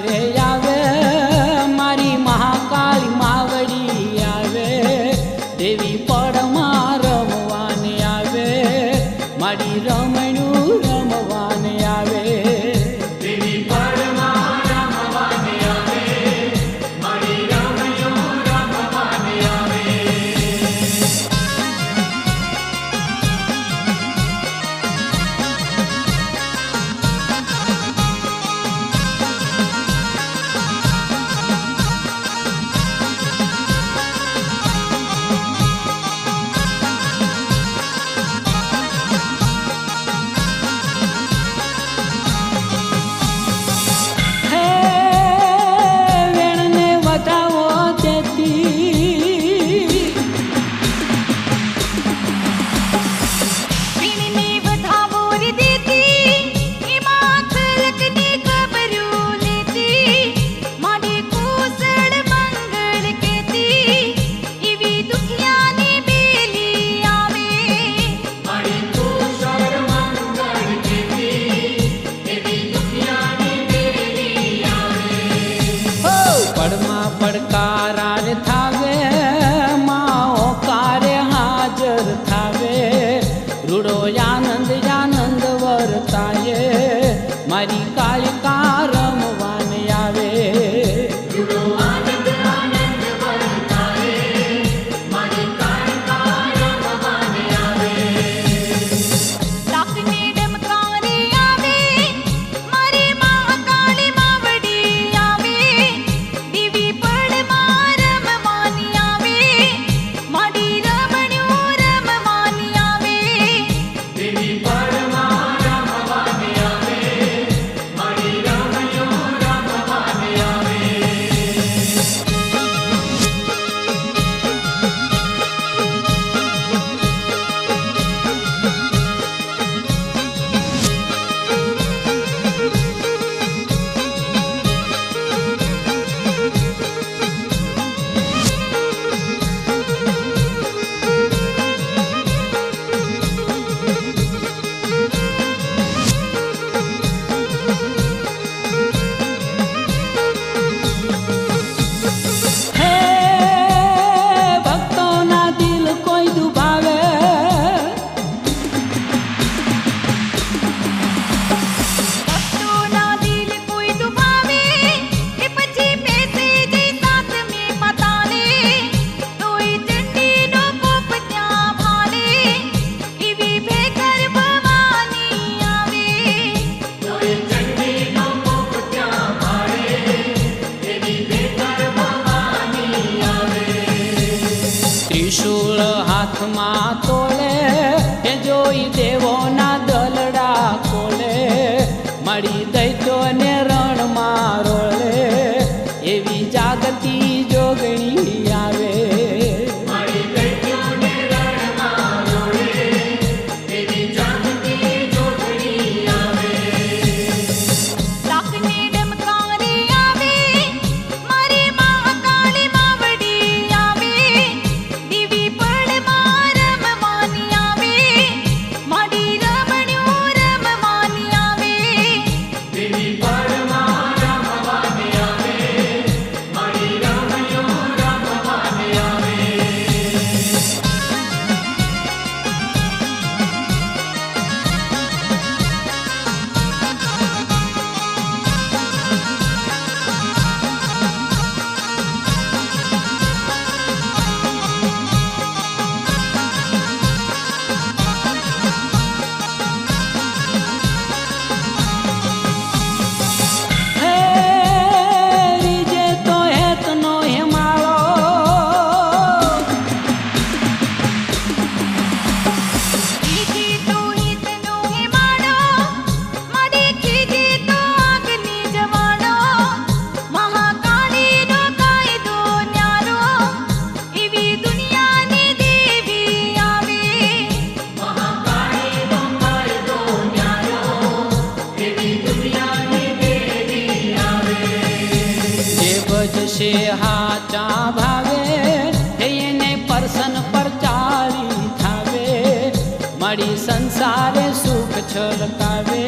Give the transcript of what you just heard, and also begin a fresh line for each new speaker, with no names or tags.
રે આવે મારી મહાકાળી માવડી આવે દેવી પડમાં રમવાને આવે મારી રમણું રમવાને આવે
દેવી પડમાં રમવાને આવે મારી રમણું રમવાને આવે
પડકારાર થાવે માઓ કારે હાજર થાવે રૂડો આનંદ આનંદ વર્તાય મારી કાળિકા રમવાને આવે
રૂડો આનંદ આનંદ વર્તાય મારી કાળિકા રમવાને આવે
લાખને ડમકારે આવે મારી મહાકાળી માવડી આવે દેવી પડમાં રમવાની આવે મારી રમણું રમવાની આવે
દેવી પડમાં રમવાને આવે મારી રમણું રમવાને આવે
હે ભક્તોના દિલ કોઈ દુભાવે
ભક્તોના દિલ કોઈ દુભાવે એ પછી પેસે જે સાથ મે પતાલે તોય ચંડીનો કોપ ત્યાં ભાલે એવી ભેગર ભવાની આવે
તોય ચંડીનો કોપ ત્યાં ભાળે એવી બેકાર ભવાની આવે
ત્રિશૂળ હાથમાં તોલે એ જોઈ દેવોના દલડા કોલે મળી દૈત્યોને રણમાં રોલે એવી જાગતી જોગણી આવે
મારી દૈત્યોને રણમાં રોળે એવી જાગતી જોગણી આવે
લાખને ડમકારે આવે મારી મહાકાળી માવડી આવે દેવી પડમાં રમવાની આવે મારી રમણું રમવાની આવે
દેવી પડમાં રમવાને આવે મારી રમણું રમવાને આવે
હે રીજે તો હેતનો હેમાળો
ખીજે તો હિતનો હિમાડો મારી ખીજે તો આગની જવાડો મહાકાળીનો કાયદો ન્યારો એવી દુનિયાની દેવી આવે
મહાકાળીનો કાયદો ન્યારો એવી દુનિયાની દેવી આવે
જે ભજશે હાચા ભાવે એને પરસન પર ચાલી થાવે મળી સંસારે સુખ છલકાવે